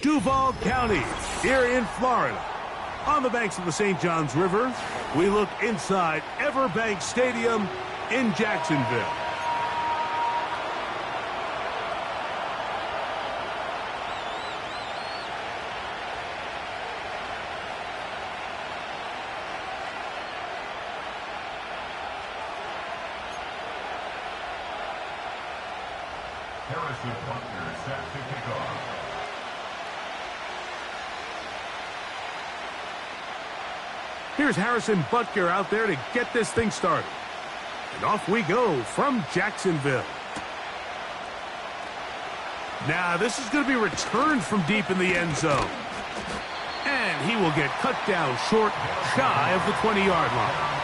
Duval County, here in Florida. On the banks of the St. Johns River, we look inside Everbank Stadium in Jacksonville. Harrison Butker set to kick off. Here's Harrison Butker out there to get this thing started. And off we go from Jacksonville. Now, this is going to be returned from deep in the end zone. And he will get cut down short, shy of the 20-yard line.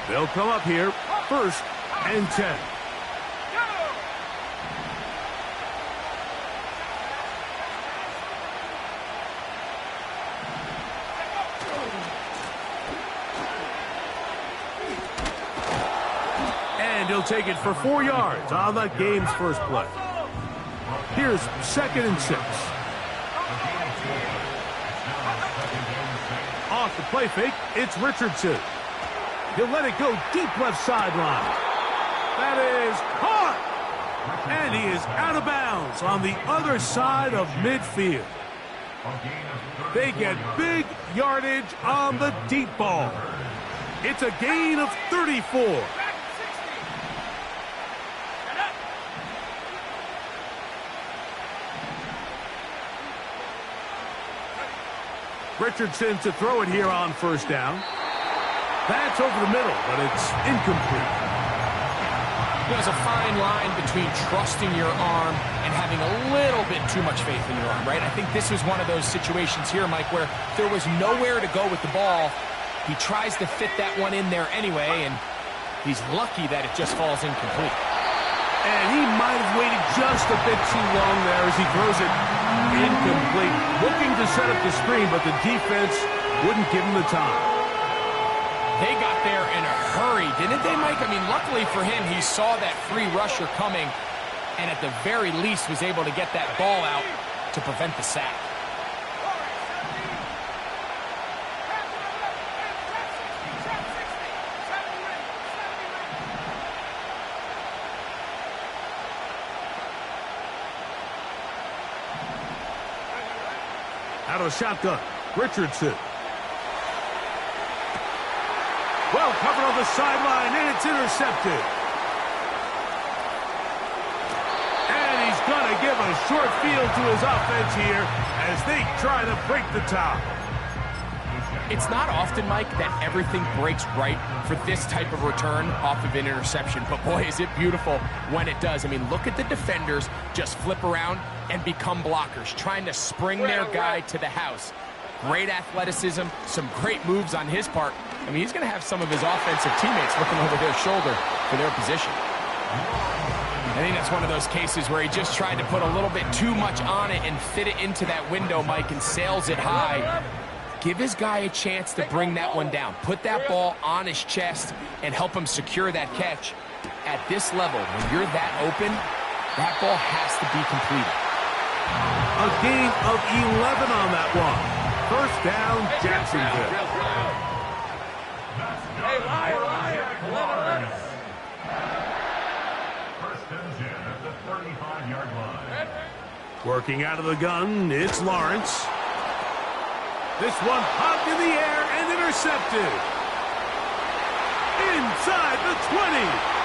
They'll come up here, 1st and 10. And he'll take it for 4 yards on the game's first play. Here's 2nd and 6. Off the play fake, it's Richardson. He'll let it go deep left sideline. That is caught. And he is out of bounds on the other side of midfield. They get big yardage on the deep ball. It's a gain of 34. Richardson to throw it here on 1st down. That's over the middle, but it's incomplete. There's a fine line between trusting your arm and having a little bit too much faith in your arm, right? I think this was one of those situations here, Mike, where there was nowhere to go with the ball. He tries to fit that one in there anyway, and he's lucky that it just falls incomplete. And he might have waited just a bit too long there as he throws it incomplete. Looking to set up the screen, but the defense wouldn't give him the time. They got there in a hurry, didn't they, Mike? I mean, luckily for him, he saw that free rusher coming and at the very least was able to get that ball out to prevent the sack. Out of the shotgun, Richardson. Well covered on the sideline, and it's intercepted. And he's going to give a short field to his offense here as they try to break the top. It's not often, Mike, that everything breaks right for this type of return off of an interception. But, boy, is it beautiful when it does. I mean, look at the defenders just flip around and become blockers, trying to spring their guy to the house. Great athleticism, some great moves on his part. I mean, he's going to have some of his offensive teammates looking over their shoulder for their position. I think that's one of those cases where he just tried to put a little bit too much on it and fit it into that window, Mike, and sails it high. Give his guy a chance to bring that one down. Put that ball on his chest and help him secure that catch. At this level, when you're that open, that ball has to be completed. A gain of 11 on that one. 1st down, Jacksonville. Hey, liar. 1st and 10 at the 35-yard line. Working out of the gun, it's Lawrence. This one popped in the air and intercepted. Inside the 20.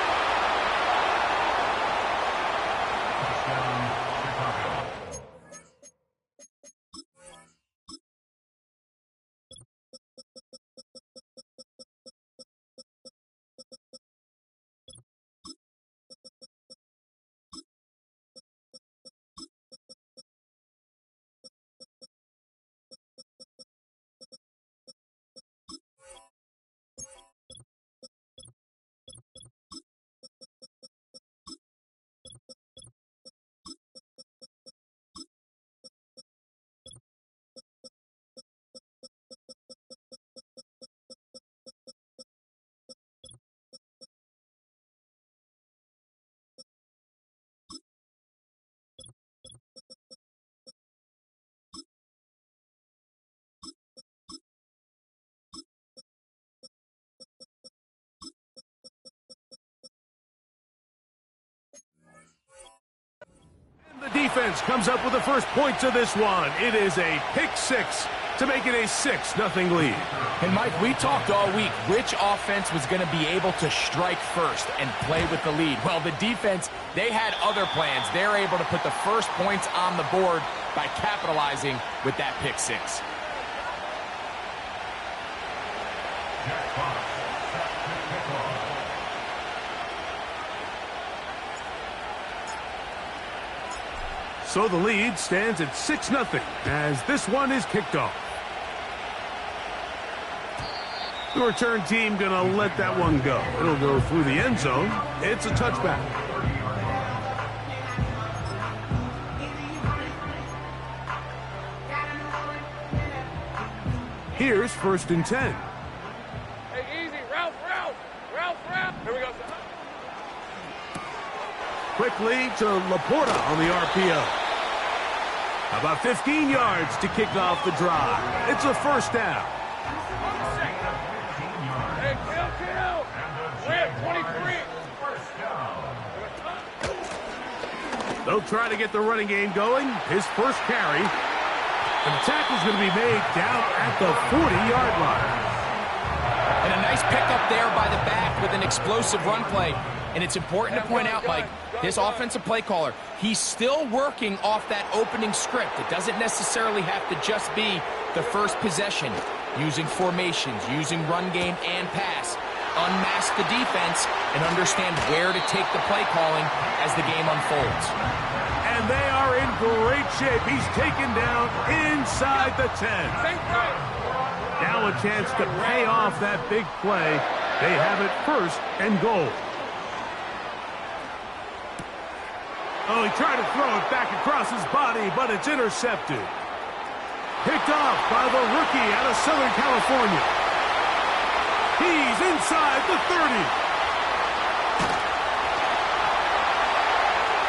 defense comes up with the first points of this one. It is a pick six to make it a 6-0 lead. And Mike, we talked all week which offense was going to be able to strike first and play with the lead. Well, the defense, they had other plans. They're able to put the first points on the board by capitalizing with that pick six. So the lead stands at 6-0 as this one is kicked off. The return team going to let that one go. It'll go through the end zone. It's a touchback. Here's 1st and 10. Hey, easy. Ralph. Here we go. Quickly to Laporta on the RPO. About 15 yards to kick off the drive. It's a first down. Hey, kill. We're at 23. They'll try to get the running game going. His first carry. And the tackle's going to be made down at the 40-yard line. And a nice pickup there by the back with an explosive run play. And it's important to point out, Mike, this offensive play caller, he's still working off that opening script. It doesn't necessarily have to just be the first possession. Using formations, using run game and pass. Unmask the defense and understand where to take the play calling as the game unfolds. And they are in great shape. He's taken down inside the 10. Now a chance to pay off that big play. They have it 1st and goal. Oh, he tried to throw it back across his body, but it's intercepted. Picked off by the rookie out of Southern California. He's inside the 30.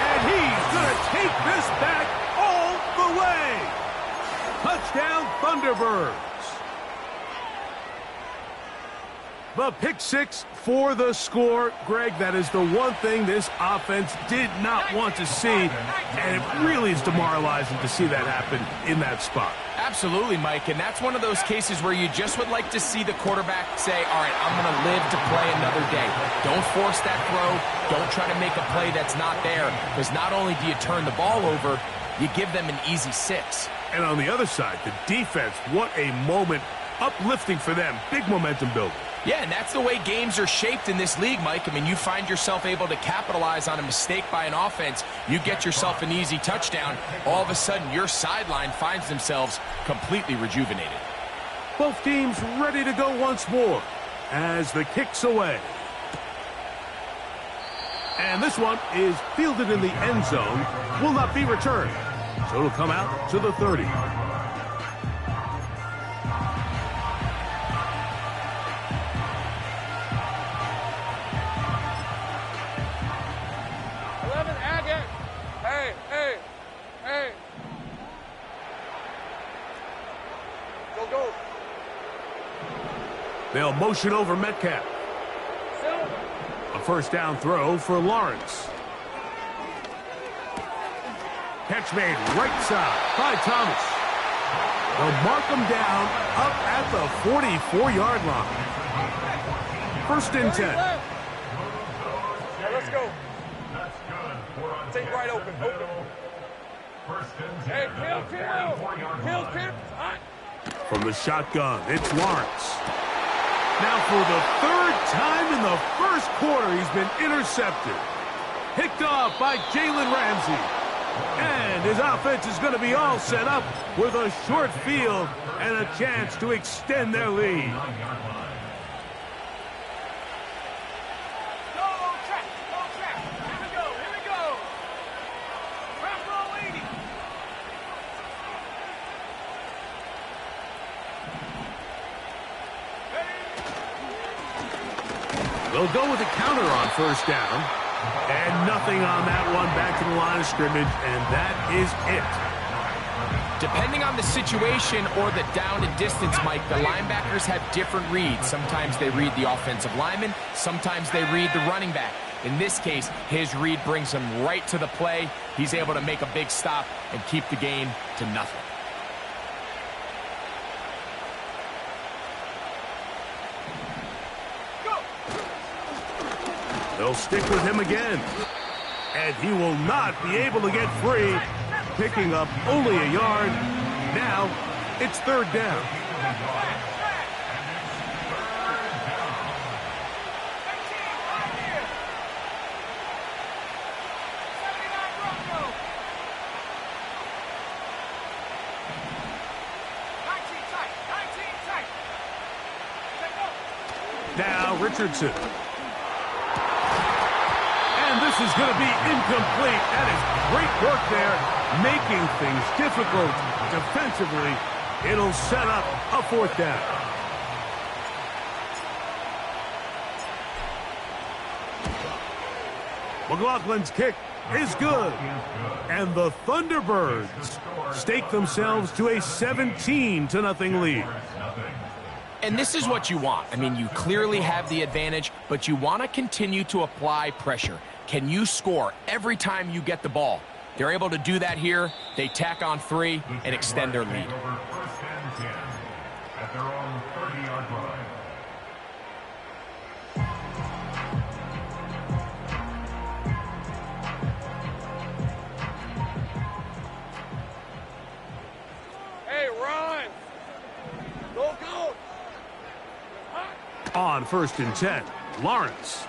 And he's going to take this back all the way. Touchdown, Thunderbirds. The pick six for the score. Greg, that is the one thing this offense did not want to see, and it really is demoralizing to see that happen in that spot. Absolutely, Mike, and that's one of those cases where you just would like to see the quarterback say, all right, I'm going to live to play another day. Don't force that throw. Don't try to make a play that's not there, because not only do you turn the ball over, you give them an easy 6. And on the other side, the defense, what a moment, uplifting for them, big momentum building. Yeah, and that's the way games are shaped in this league, Mike. I mean, you find yourself able to capitalize on a mistake by an offense. You get yourself an easy touchdown. All of a sudden, your sideline finds themselves completely rejuvenated. Both teams ready to go once more as the kick's away. And this one is fielded in the end zone, will not be returned. So it'll come out to the 30. Hey. Go. They'll motion over Metcalf. A first down throw for Lawrence. Catch made right side by Thomas. They'll mark him down up at the 44-yard line. 1st and 10. Let's go. Take right open. Hey, kill. From the shotgun, it's Lawrence. Now for the 3rd time in the 1st quarter, he's been intercepted. Picked off by Jalen Ramsey. And his offense is going to be all set up with a short field and a chance to extend their lead. They'll go with a counter on 1st down. And nothing on that one, back to the line of scrimmage, and that is it. Depending on the situation or the down and distance, Mike, the linebackers have different reads. Sometimes they read the offensive lineman. Sometimes they read the running back. In this case, his read brings him right to the play. He's able to make a big stop and keep the gain to nothing. They'll stick with him again. And he will not be able to get free, picking up only a yard. Now, it's third down. Now, Richardson. And this is going to be incomplete. That is great work there, making things difficult defensively. It'll set up a fourth down. McLaughlin's kick is good. And the Thunderbirds stake themselves to a 17-0 lead. And this is what you want. I mean, you clearly have the advantage, but you want to continue to apply pressure. Can you score every time you get the ball? They're able to do that here. They tack on 3 and extend their lead. First and 10 at their own 30-yard line. Hey, run! Go, go! On first and 10, Lawrence.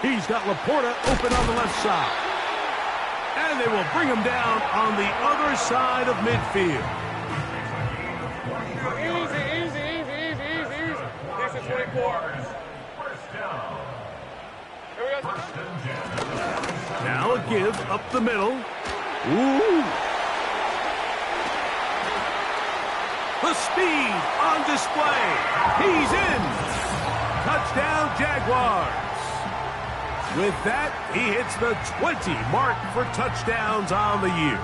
He's got Laporta open on the left side. And they will bring him down on the other side of midfield. Easy. This is 24. Here we go. Now a give up the middle. Ooh. The speed on display. He's in. Touchdown, Jaguars. With that, he hits the 20 mark for touchdowns on the year.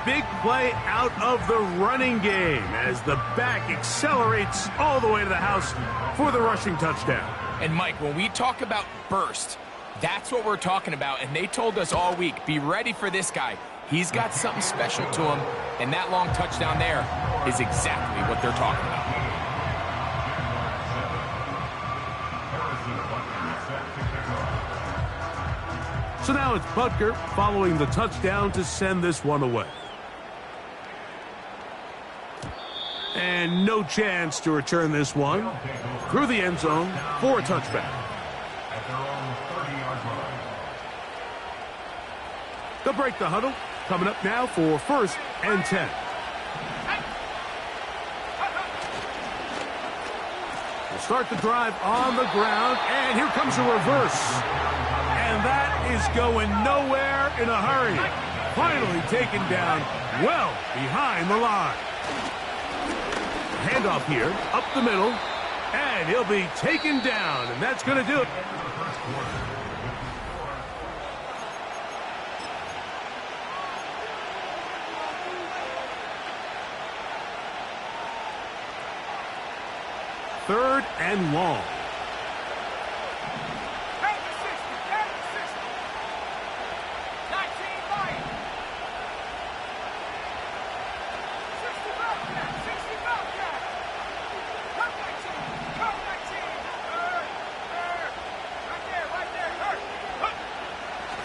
Big play out of the running game as the back accelerates all the way to the house for the rushing touchdown. And Mike, when we talk about burst, that's what we're talking about. And they told us all week, be ready for this guy. He's got something special to him, and that long touchdown there is exactly what they're talking about. So now it's Butker following the touchdown to send this one away. And no chance to return this one through the end zone for a touchback. At their own 30-yard line. They'll break the huddle. Coming up now for first and 10. We'll start the drive on the ground, and here comes a reverse. And that is going nowhere in a hurry. Finally taken down well behind the line. Handoff here, up the middle, and he'll be taken down, and that's going to do it. Third and long.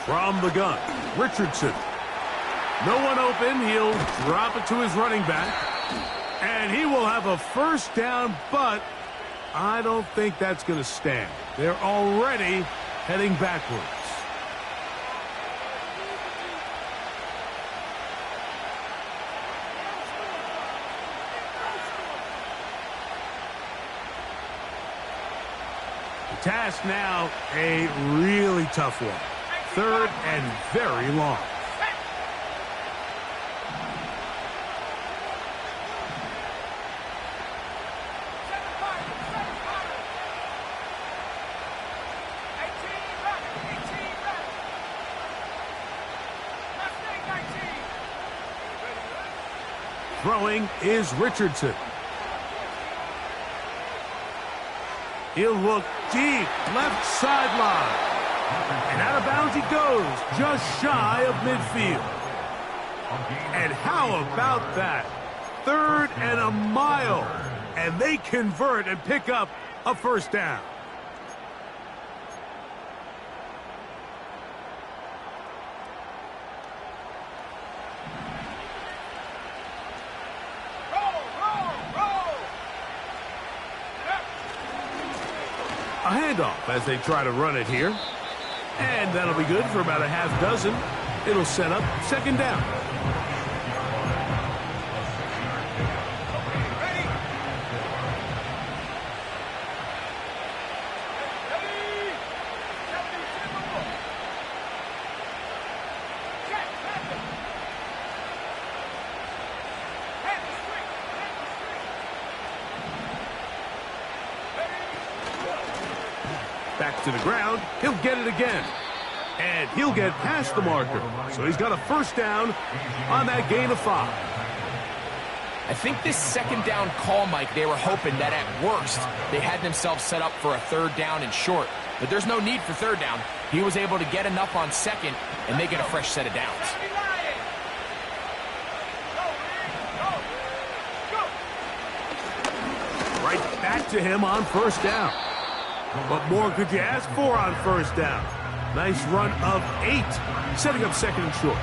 From the gun, Richardson. No one open. He'll drop it to his running back. And he will have a first down, but I don't think that's going to stand. They're already heading backwards. The task now, a really tough one. Third and very long. Throwing is Richardson. He'll look deep, left sideline. And out of bounds he goes, just shy of midfield. And how about that? 3rd and a mile. And they convert and pick up a first down. A handoff as they try to run it here. And that'll be good for about a half dozen. It'll set up 2nd down. Back to the ground. He'll get it again. And he'll get past the marker. So he's got a first down on that gain of 5. I think this 2nd down call, Mike, they were hoping that at worst they had themselves set up for a 3rd down and short. But there's no need for 3rd down. He was able to get enough on 2nd, and they get a fresh set of downs. Right back to him on 1st down. What more could you ask for on 1st down? Nice run of 8, setting up 2nd and short.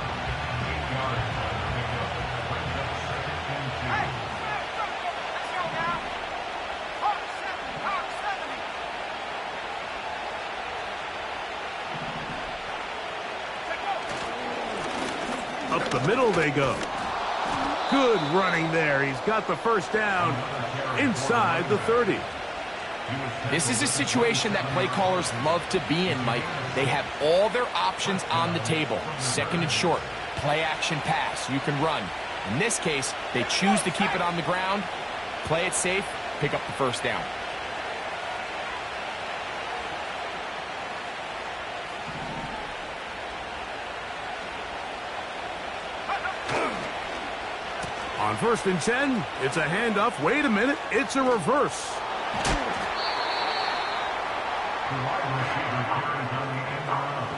Up the middle they go. Good running there. He's got the first down inside the 30. This is a situation that play callers love to be in, Mike. They have all their options on the table. 2nd and short, play action pass, you can run. In this case, they choose to keep it on the ground, play it safe, pick up the first down. On 1st and 10, it's a handoff. Wait a minute, it's a reverse. The wide receiver carries on the end around.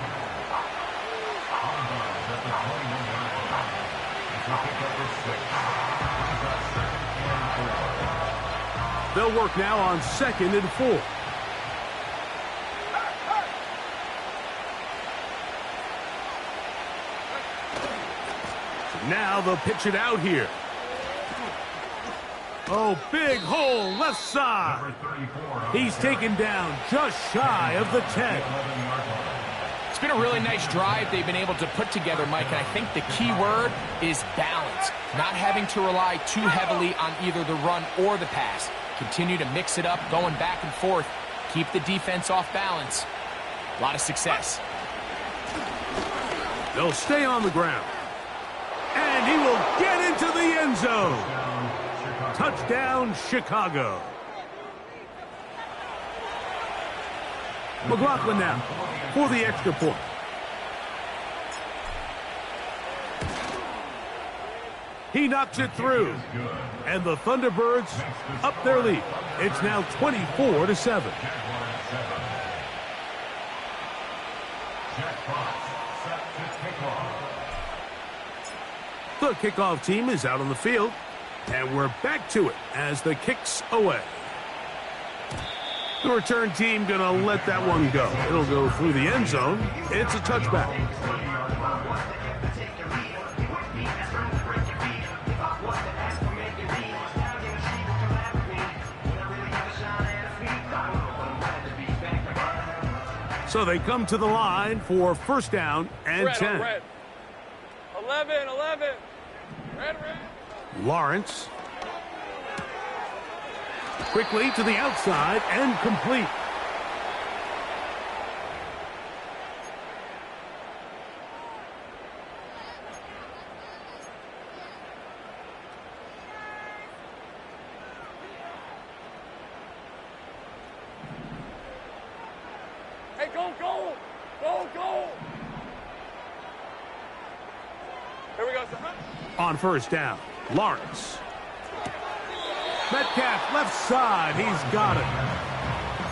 On bounds at the 21-yard line. As they pick up the 6. He's got 2nd and 4. They'll work now on 2nd and 4. Now they'll pitch it out here. Oh, big hole, left side. He's taken down just shy of the 10. It's been a really nice drive they've been able to put together, Mike, and I think the key word is balance. Not having to rely too heavily on either the run or the pass. Continue to mix it up, going back and forth. Keep the defense off balance. A lot of success. They'll stay on the ground. And he will get into the end zone. Touchdown, Chicago. McLaughlin now for the extra point. He knocks it through. And the Thunderbirds up their lead. It's now 24-7. The kickoff team is out on the field. And we're back to it as the kick's away. The return team going to let that one go. It'll go through the end zone. It's a touchback. So they come to the line for 1st down and 10. Red. 11. Red. Lawrence. Quickly to the outside and complete. Hey, go. Here we go, sir. On 1st down, Lawrence. Metcalf left side. He's got it.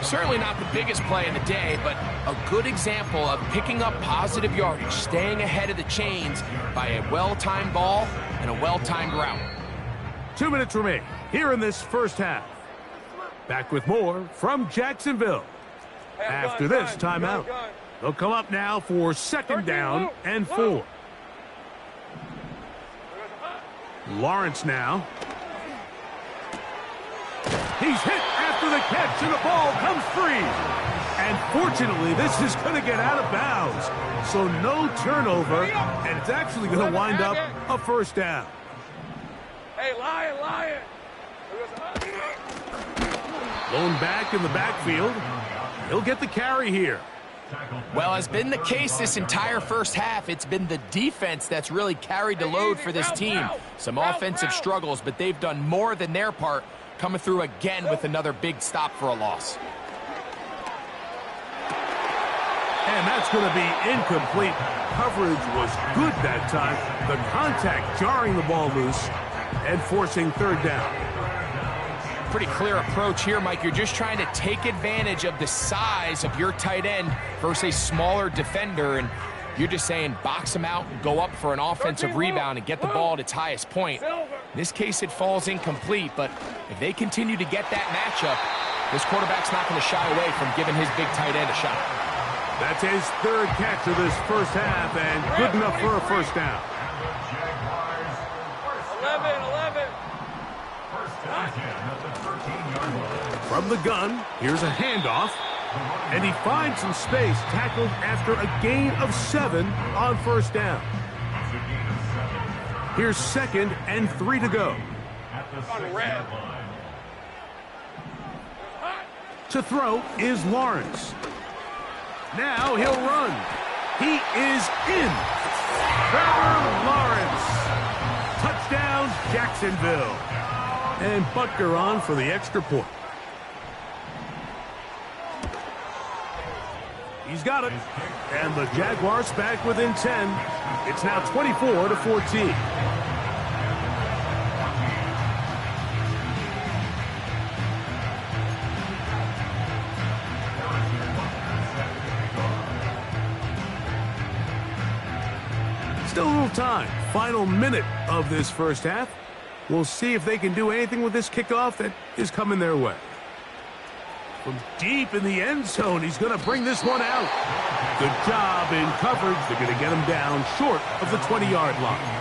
Certainly not the biggest play of the day, but a good example of picking up positive yardage, staying ahead of the chains by a well-timed ball and a well-timed route. 2 minutes remain here in this first half. Back with more from Jacksonville. After this timeout, they'll come up now for second down and 4. Lawrence now. He's hit after the catch, and the ball comes free. And fortunately, this is going to get out of bounds. So no turnover, and it's actually going to wind up a first down. Hey, Lion. Blown back in the backfield. He'll get the carry here. Well, as been the case this entire first half, it's been the defense that's really carried the load for this team. Some offensive struggles, but they've done more than their part, coming through again with another big stop for a loss. And that's going to be incomplete. Coverage was good that time. The contact jarring the ball loose and forcing third down. Pretty clear approach here, Mike. You're just trying to take advantage of the size of your tight end versus a smaller defender, and you're just saying box him out and go up for an offensive rebound and get the ball at its highest point. In this case, it falls incomplete, but if they continue to get that matchup, this quarterback's not going to shy away from giving his big tight end a shot. That's his third catch of this first half, and good enough for a first down. 11. From the gun, here's a handoff, and he finds some space, tackled after a gain of 7 on first down. Here's 2nd and 3 to go. To throw is Lawrence. Now he'll run. He is in. Trevor Lawrence. Touchdown, Jacksonville. And Butker on for the extra point. He's got it. And the Jaguars back within 10. It's now 24-14. Still a little time. Final minute of this first half. We'll see if they can do anything with this kickoff that is coming their way. From deep in the end zone, he's going to bring this one out. Good job in coverage. They're going to get him down short of the 20-yard line.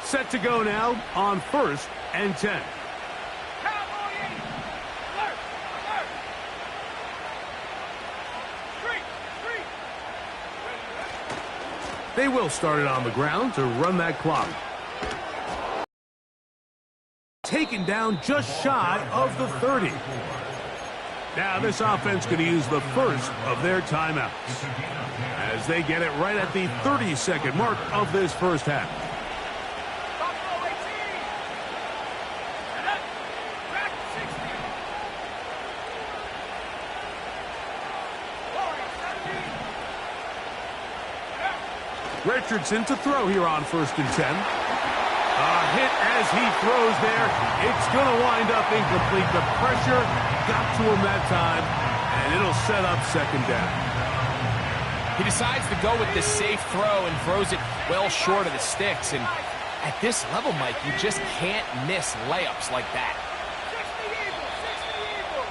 Set to go now on 1st and 10. They will start it on the ground to run that clock. Taken down just shy of the 30. Now this offense going to use the first of their timeouts as they get it right at the 30-second mark of this first half. Richardson to throw here on 1st and 10. A hit as he throws there. It's going to wind up incomplete. The pressure got to him that time, and it'll set up 2nd down. He decides to go with the safe throw and throws it well short of the sticks. And at this level, Mike, you just can't miss layups like that.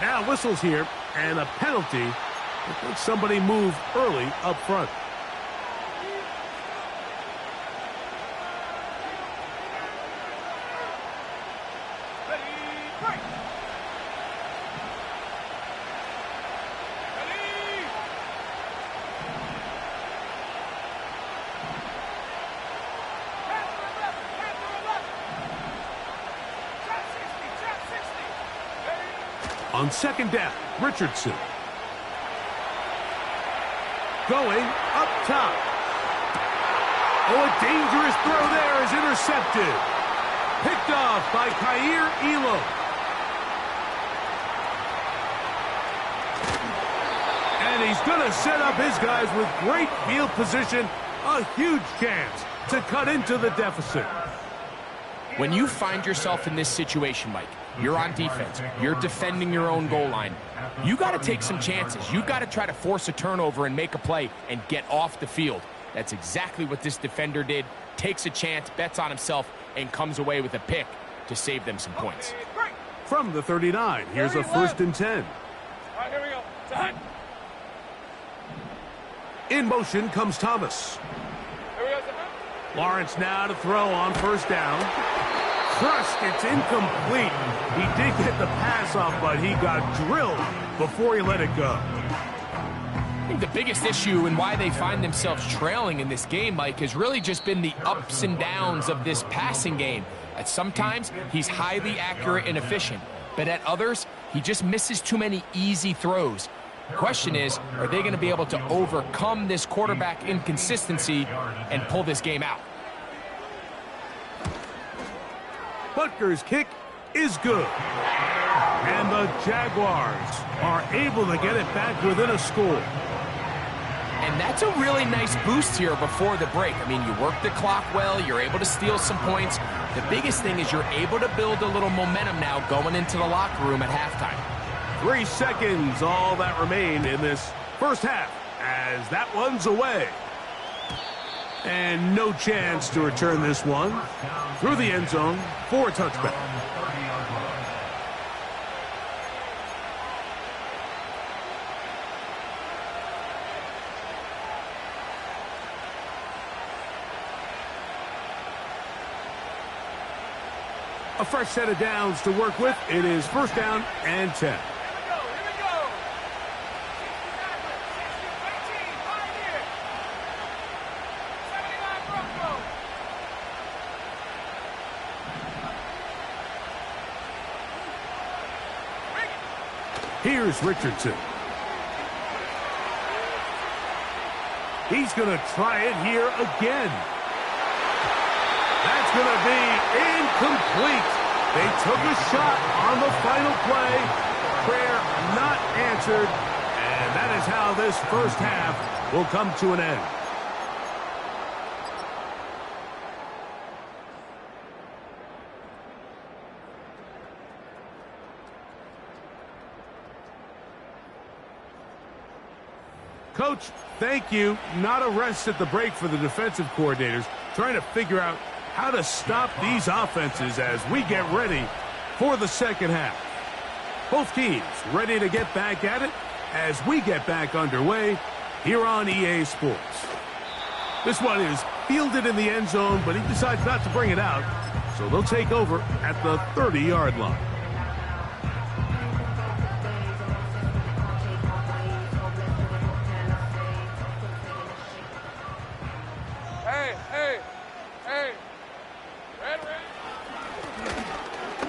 Now whistles here, and a penalty. It makes somebody move early up front. On 2nd down, Richardson. Going up top. Oh, a dangerous throw there is intercepted. Picked off by Kair Elo. And he's going to set up his guys with great field position. A huge chance to cut into the deficit. When you find yourself in this situation, Mike, you're on defense, you're defending your own goal line, you got to take some chances. You got to try to force a turnover and make a play and get off the field. That's exactly what this defender did. Takes a chance, bets on himself, and comes away with a pick to save them some points. From the 39, here's a 1st and 10. All right, here we go. Time. In motion comes Thomas. Here we go. Lawrence now to throw on 1st down. Crushed, it's incomplete. He did get the pass off, but he got drilled before he let it go. I think the biggest issue and why they find themselves trailing in this game, Mike, has really just been the ups and downs of this passing game. At sometimes, he's highly accurate and efficient, but at others, he just misses too many easy throws. The question is, are they going to be able to overcome this quarterback inconsistency and pull this game out? Butker's kick is good. And the Jaguars are able to get it back within a score. And that's a really nice boost here before the break. I mean, you work the clock well, you're able to steal some points. The biggest thing is you're able to build a little momentum now going into the locker room at halftime. 3 seconds, all that remained in this first half, as that one's away. And no chance to return this one through the end zone for a touchback. A fresh set of downs to work with. It is 1st down and 10. Here's Richardson. He's going to try it here again. That's going to be incomplete. They took a shot on the final play. Prayer not answered. And that is how this first half will come to an end. Coach, thank you. Not a rest at the break for the defensive coordinators, trying to figure out how to stop these offenses as we get ready for the second half. Both teams ready to get back at it as we get back underway here on EA Sports. This one is fielded in the end zone, but he decides not to bring it out, so they'll take over at the 30-yard line.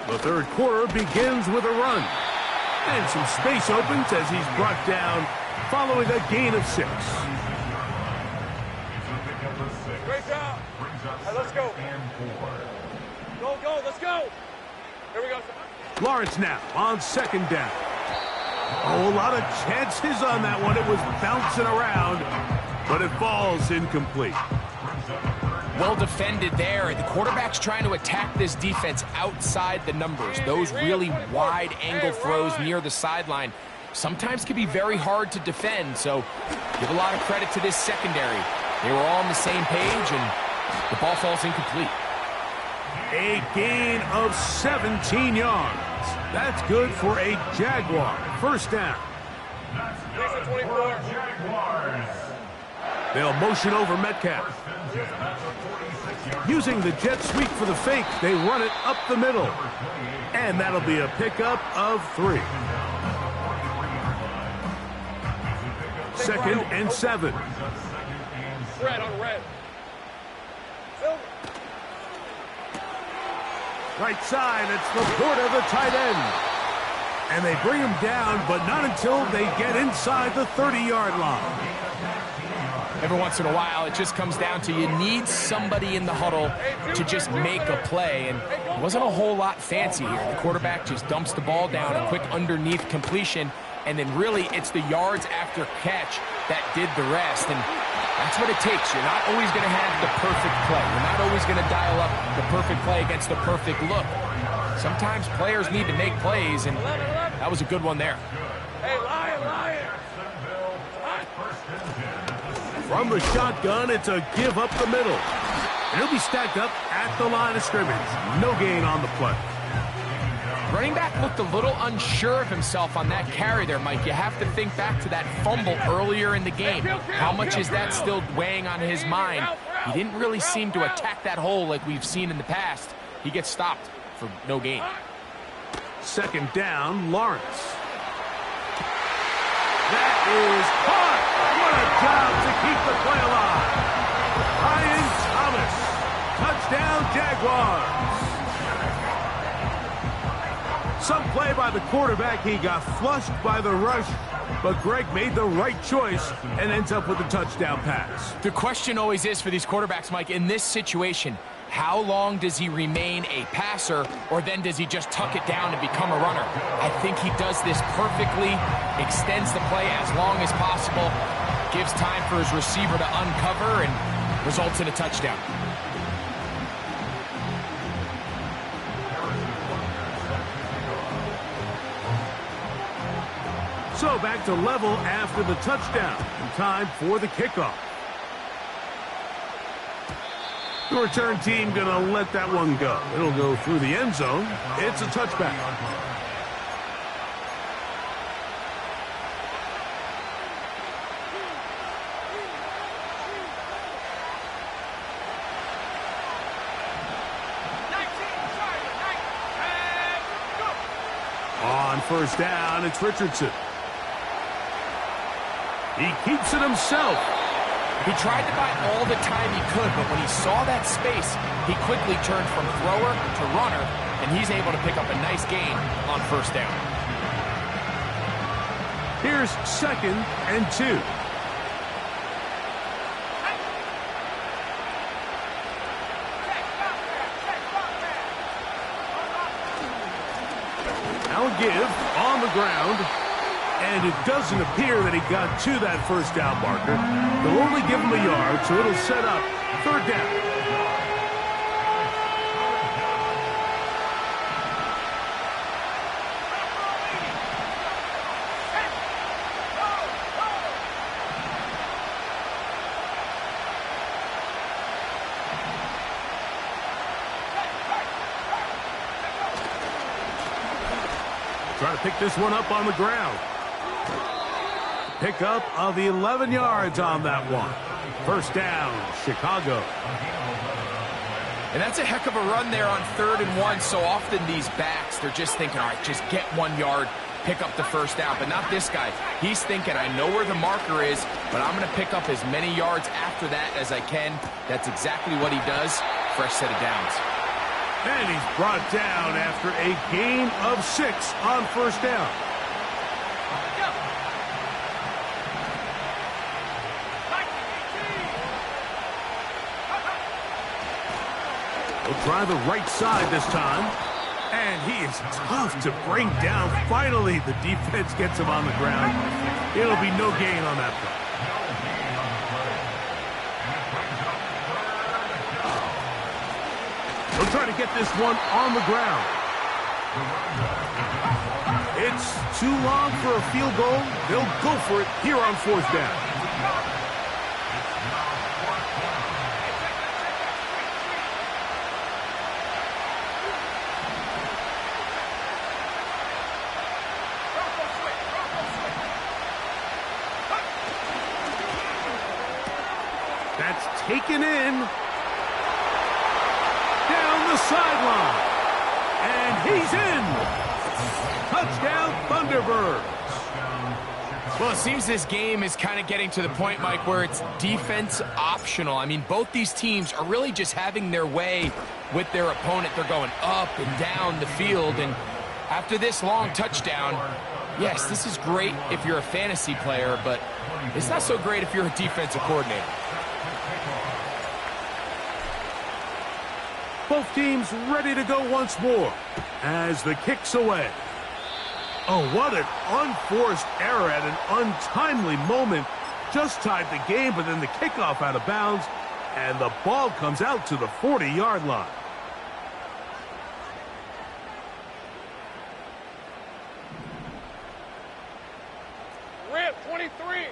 The third quarter begins with a run. And some space opens as he's brought down following a gain of 6. Great job. Right, let's go. Go, let's go. Here we go. Lawrence now on 2nd down. Oh, a lot of chances on that one. It was bouncing around, but it falls incomplete. Well defended there. The quarterback's trying to attack this defense outside the numbers. Those really wide angle throws near the sideline sometimes can be very hard to defend, so give a lot of credit to this secondary. They were all on the same page, and the ball falls incomplete. A gain of 17 yards. That's good for a Jaguar. 1st down. They'll motion over Metcalf. Using the jet sweep for the fake, they run it up the middle. And that'll be a pickup of 3. 2nd and 7. Red on red. Right side, it's Laporta, the tight end. And they bring him down, but not until they get inside the 30-yard line. Every once in a while, it just comes down to you need somebody in the huddle to just make a play. And Wasn't a whole lot fancy here. The quarterback just dumps the ball down, a quick underneath completion, and then really it's the yards after catch that did the rest. And that's what it takes. You're not always going to have the perfect play. You're not always going to dial up the perfect play against the perfect look. Sometimes players need to make plays, and that was a good one there. Hey, lion, lion. From the shotgun, it's a give up the middle. And he'll be stacked up at the line of scrimmage. No gain on the play. Running back looked a little unsure of himself on that carry there, Mike. You have to think back to that fumble earlier in the game. How much is that still weighing on his mind? He didn't really seem to attack that hole like we've seen in the past. He gets stopped for no gain. Second down, Lawrence. That is caught. What a job to keep the play alive. Ryan Thomas. Touchdown, Jaguars. Some play by the quarterback. He got flushed by the rush, but Greg made the right choice and ends up with a touchdown pass. The question always is for these quarterbacks, Mike, in this situation, how long does he remain a passer, or then does he just tuck it down and become a runner? I think he does this perfectly, extends the play as long as possible, gives time for his receiver to uncover, and results in a touchdown. So back to level after the touchdown. And time for the kickoff. The return team going to let that one go. It'll go through the end zone. It's a touchback. On first down, it's Richardson. He keeps it himself. He tried to buy all the time he could, but when he saw that space, he quickly turned from thrower to runner, and he's able to pick up a nice gain on first down. Here's 2nd and 2. Now give on the ground. And it doesn't appear that he got to that first down marker. They'll only give him a yard, so it'll set up 3rd down. Trying to pick this one up on the ground. Pickup of 11 yards on that one. First down, Chicago. And that's a heck of a run there on 3rd and 1. So often these backs, they're just thinking, all right, just get 1 yard, pick up the first down. But not this guy. He's thinking, I know where the marker is, but I'm going to pick up as many yards after that as I can. That's exactly what he does. Fresh set of downs. And he's brought down after a gain of 6 on first down. He'll try the right side this time. And he is tough to bring down. Finally, the defense gets him on the ground. It'll be no gain on that play. He'll try to get this one on the ground. It's too long for a field goal. They'll go for it here on 4th down. That's taken in. Down the sideline. And he's in. Touchdown, Thunderbirds. Well, it seems this game is kind of getting to the point, Mike, where it's defense optional. I mean, both these teams are really just having their way with their opponent. They're going up and down the field. And after this long touchdown, yes, this is great if you're a fantasy player, but it's not so great if you're a defensive coordinator. Both teams ready to go once more as the kick's away. Oh, what an unforced error at an untimely moment. Just tied the game, but then the kickoff out of bounds, and the ball comes out to the 40-yard line. Rip, 23.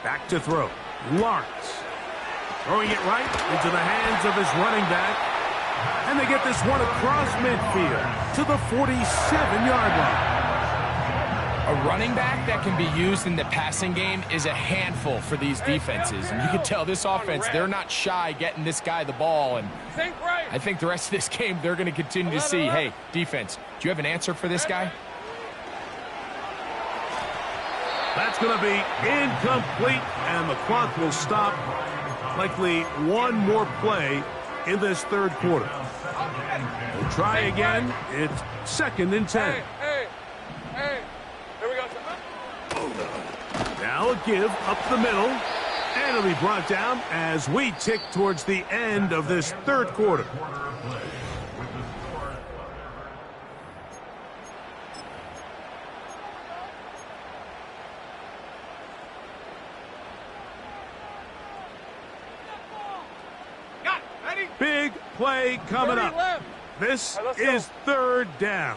Back to throw. Lawrence. Throwing it right into the hands of his running back. And they get this one across midfield to the 47-yard line. A running back that can be used in the passing game is a handful for these defenses. And you can tell this offense, they're not shy getting this guy the ball. And I think the rest of this game, they're going to continue to see, hey, defense, do you have an answer for this guy? That's going to be incomplete, and the clock will stop. Likely one more play in this third quarter. We'll try again. It's 2nd and 10. Hey. Here we go. Now a give up the middle, and it'll be brought down as we tick towards the end of this third quarter. Big play coming up. This is 3rd down.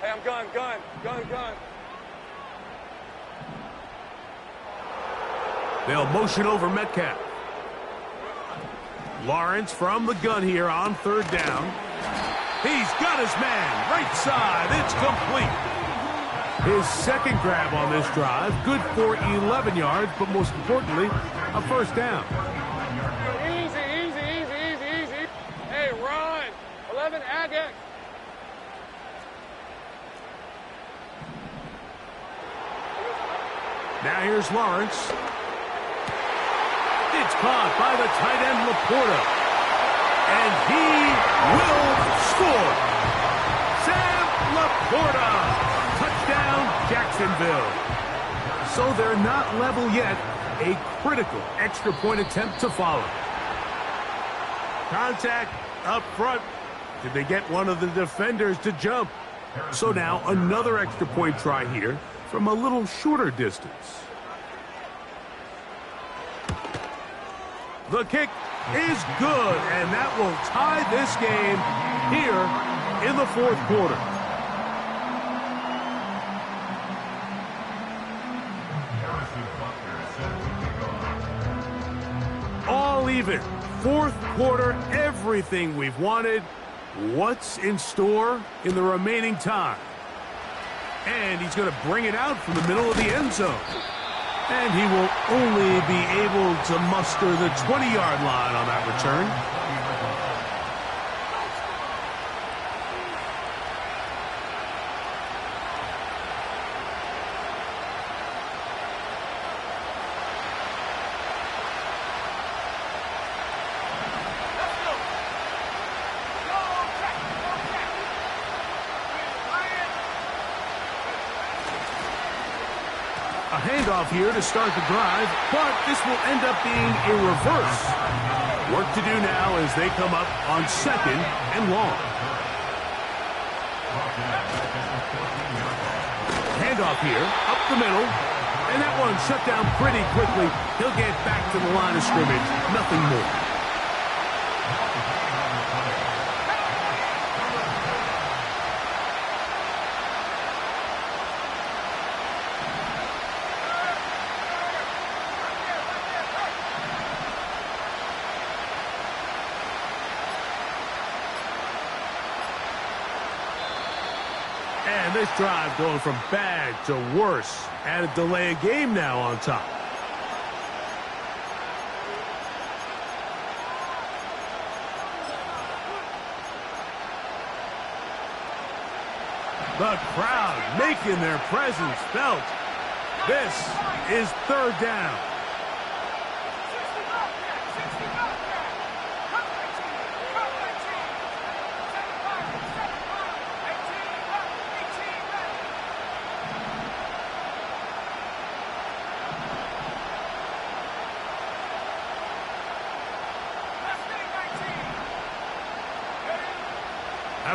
Hey, I'm gun. They'll motion over Metcalf. Lawrence from the gun here on 3rd down. He's got his man. Right side. It's complete. His second grab on this drive. Good for 11 yards, but most importantly, a 1st down. Easy. Hey, run. 11 Agate. Now here's Lawrence. It's caught by the tight end Laporta. And he will score. Sam Laporta. Touchdown, Jacksonville. So they're not level yet. A critical extra point attempt to follow. Contact up front. Did they get one of the defenders to jump? So now another extra point try here from a little shorter distance. The kick is good, and that will tie this game here in the 4th quarter. All even. 4th quarter, everything we've wanted. What's in store in the remaining time? And he's going to bring it out from the middle of the end zone. And he will only be able to muster the 20-yard line on that return. A handoff here to start the drive, but this will end up being a reverse. Work to do now as they come up on 2nd and long. Handoff here, up the middle, and that one shut down pretty quickly. He'll get back to the line of scrimmage, nothing more. And this drive going from bad to worse. And a delay of game now on top. The crowd making their presence felt. This is 3rd down.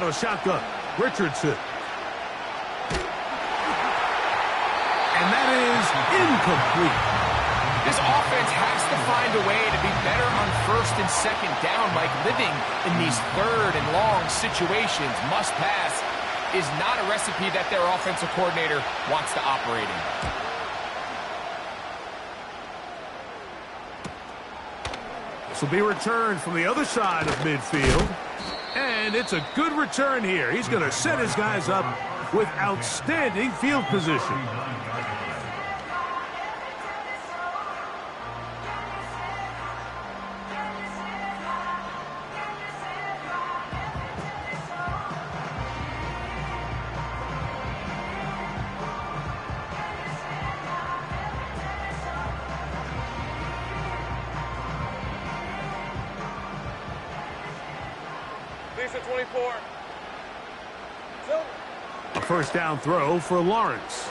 out of the shotgun. Richardson. And that is incomplete. This offense has to find a way to be better on first and second down. Like, living in these third and long situations, must pass, is not a recipe that their offensive coordinator wants to operate in. This will be returned from the other side of midfield. And it's a good return here. He's going to set his guys up with outstanding field position. Decent 24. A first down throw for Lawrence.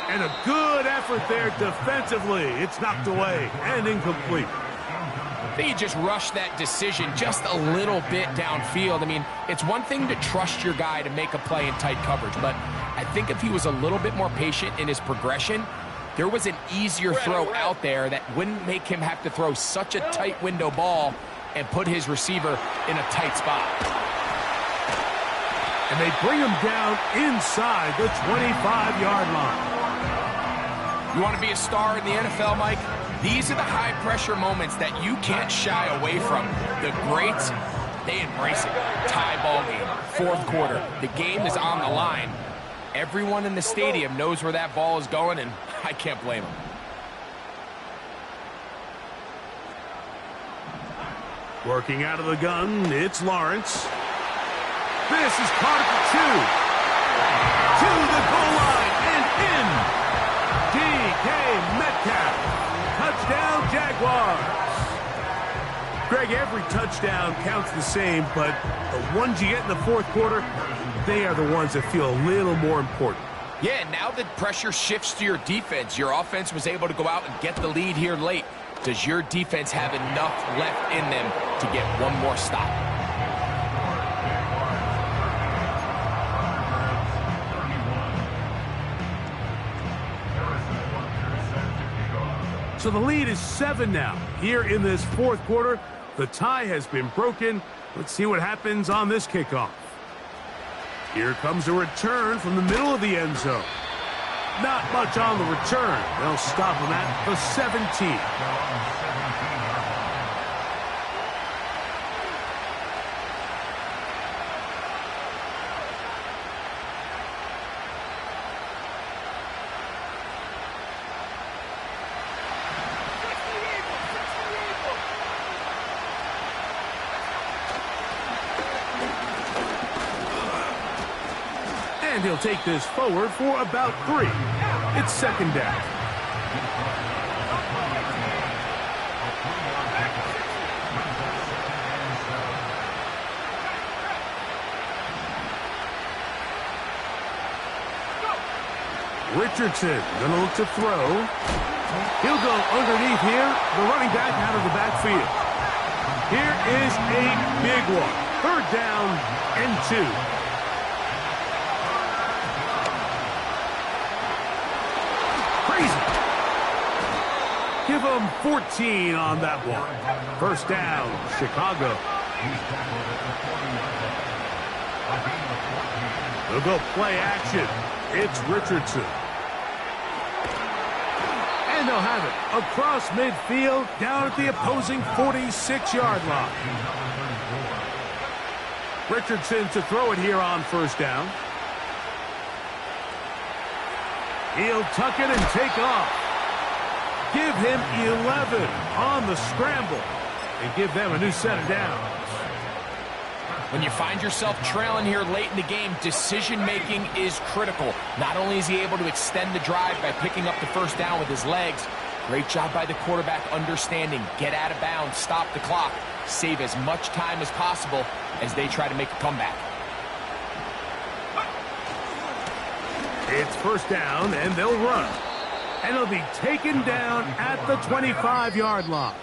And a good effort there defensively. It's knocked away and incomplete. I think he just rushed that decision just a little bit downfield. I mean, it's one thing to trust your guy to make a play in tight coverage, but I think if he was a little bit more patient in his progression, there was an easier throw out there that wouldn't make him have to throw such a tight window ball and put his receiver in a tight spot. And they bring him down inside the 25-yard line. You want to be a star in the NFL, Mike? These are the high-pressure moments that you can't shy away from. The greats, they embrace it. Tie ball game, fourth quarter. The game is on the line. Everyone in the stadium knows where that ball is going, and I can't blame them. Working out of the gun, it's Lawrence. This is caught at the 2. To the goal line and in. DK Metcalf. Touchdown, Jaguars. Greg, every touchdown counts the same, but the ones you get in the fourth quarter, they are the ones that feel a little more important. Yeah, now the pressure shifts to your defense. Your offense was able to go out and get the lead here late. Does your defense have enough left in them to get one more stop? So the lead is 7 now. Here in this fourth quarter, the tie has been broken. Let's see what happens on this kickoff. Here comes a return from the middle of the end zone. Not much on the return. They'll stop him at the 17. And he'll take this forward for about 3. It's second down. Richardson gonna look to throw. He'll go underneath here. The running back out of the backfield. Here is a big one. Third down and 2. Give them 14 on that one. First down, Chicago. They'll go play action. It's Richardson. And they'll have it across midfield, down at the opposing 46-yard line. Richardson to throw it here on first down. He'll tuck it and take off. Give him 11 on the scramble and give them a new set of downs. When you find yourself trailing here late in the game, decision-making is critical. Not only is he able to extend the drive by picking up the first down with his legs, great job by the quarterback understanding, get out of bounds, stop the clock, save as much time as possible as they try to make a comeback. It's first down, and they'll run. And he'll be taken down at the 25-yard line.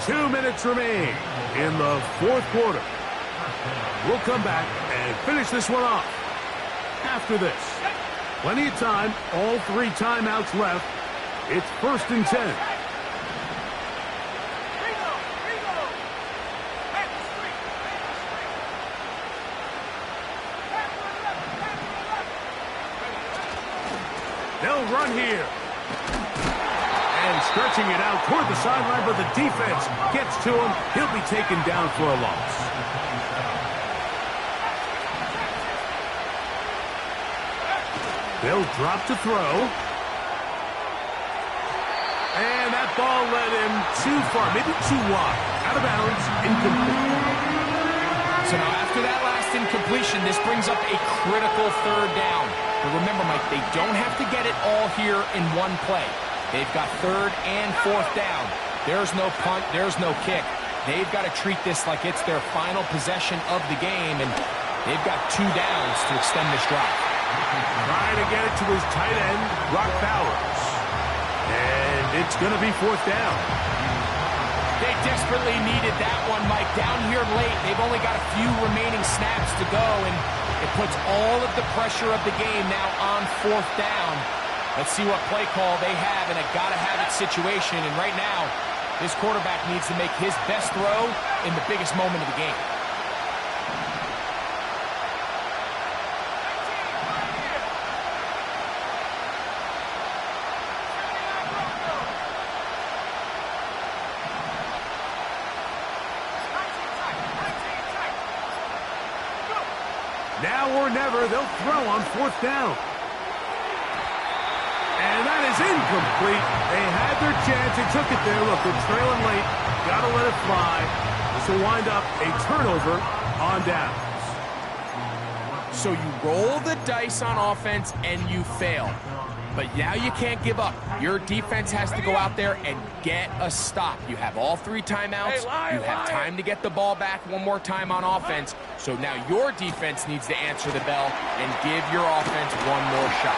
2 minutes remain in the fourth quarter. We'll come back and finish this one off. After this, plenty of time, all 3 timeouts left. It's 1st and 10. They'll run here. And stretching it out toward the sideline, but the defense gets to him. He'll be taken down for a loss. They'll drop to throw. And that ball led him too far, maybe too wide. Out of bounds, incomplete. So now after that last incompletion, this brings up a critical 3rd down. But remember, Mike, they don't have to get it all here in one play. They've got 3rd and 4th down. There's no punt, there's no kick. They've got to treat this like it's their final possession of the game, and they've got 2 downs to extend this drive. Trying to get it to his tight end, Brock Bowers. And it's going to be 4th down. They desperately needed that one, Mike. Down here late, they've only got a few remaining snaps to go, and it puts all of the pressure of the game now on 4th down. Let's see what play call they have in a gotta-have-it situation. And right now, this quarterback needs to make his best throw in the biggest moment of the game. Now or never, they'll throw on 4th down. And that is incomplete. They had their chance. They took it there. Look, they're trailing late. Got to let it fly. This will wind up a turnover on downs. So you roll the dice on offense and you fail. But now you can't give up. Your defense has to go out there and get a stop. You have all 3 timeouts. You have time to get the ball back one more time on offense. So now your defense needs to answer the bell and give your offense one more shot.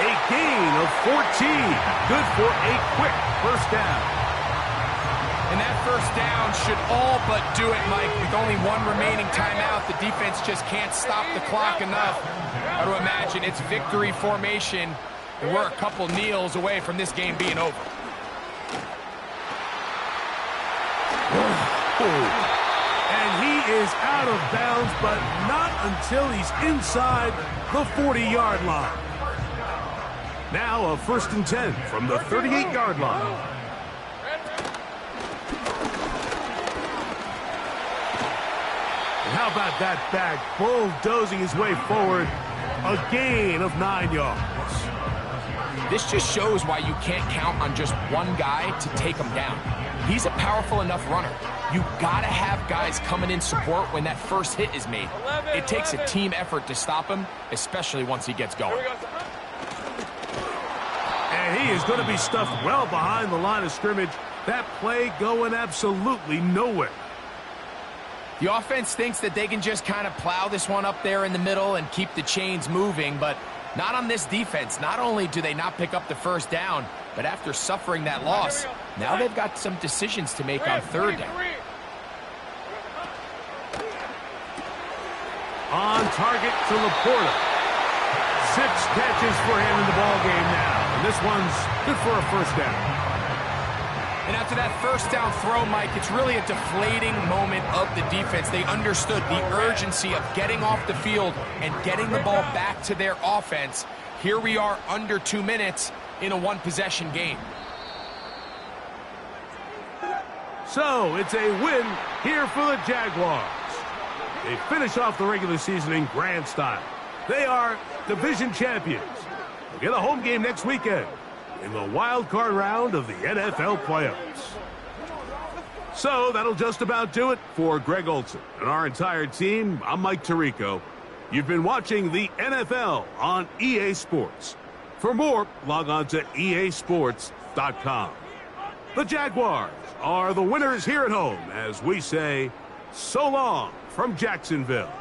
A gain of 14. Good for a quick 1st down. And that 1st down should all but do it, Mike. With only 1 remaining timeout, the defense just can't stop the clock enough. Got to imagine it's victory formation, and we're a couple kneels away from this game being over. And he is out of bounds, but not until he's inside the 40-yard line. Now a 1st and 10 from the 38-yard line. And how about that back bulldozing his way forward? A gain of 9 yards. This just shows why you can't count on just one guy to take him down. He's a powerful enough runner. You gotta have guys coming in support when that first hit is made. It takes a team effort to stop him, especially once he gets going. And he is going to be stuffed well behind the line of scrimmage. That play going absolutely nowhere. The offense thinks that they can just kind of plow this one up there in the middle and keep the chains moving, but not on this defense. Not only do they not pick up the 1st down, but after suffering that loss, now they've got some decisions to make on 3rd down. On target to Laporta. 6 catches for him in the ball game now. And this one's good for a 1st down. And after that 1st down throw, Mike, it's really a deflating moment of the defense. They understood the urgency of getting off the field and getting the ball back to their offense. Here we are under 2 minutes in a 1-possession game. So it's a win here for the Jaguars. They finish off the regular season in grand style. They are division champions. They'll get a home game next weekend in the wild card round of the NFL playoffs. So that'll just about do it for Greg Olson and our entire team. I'm Mike Tirico. You've been watching the NFL on EA Sports. For more, log on to easports.com. The Jaguars are the winners here at home as we say so long from Jacksonville.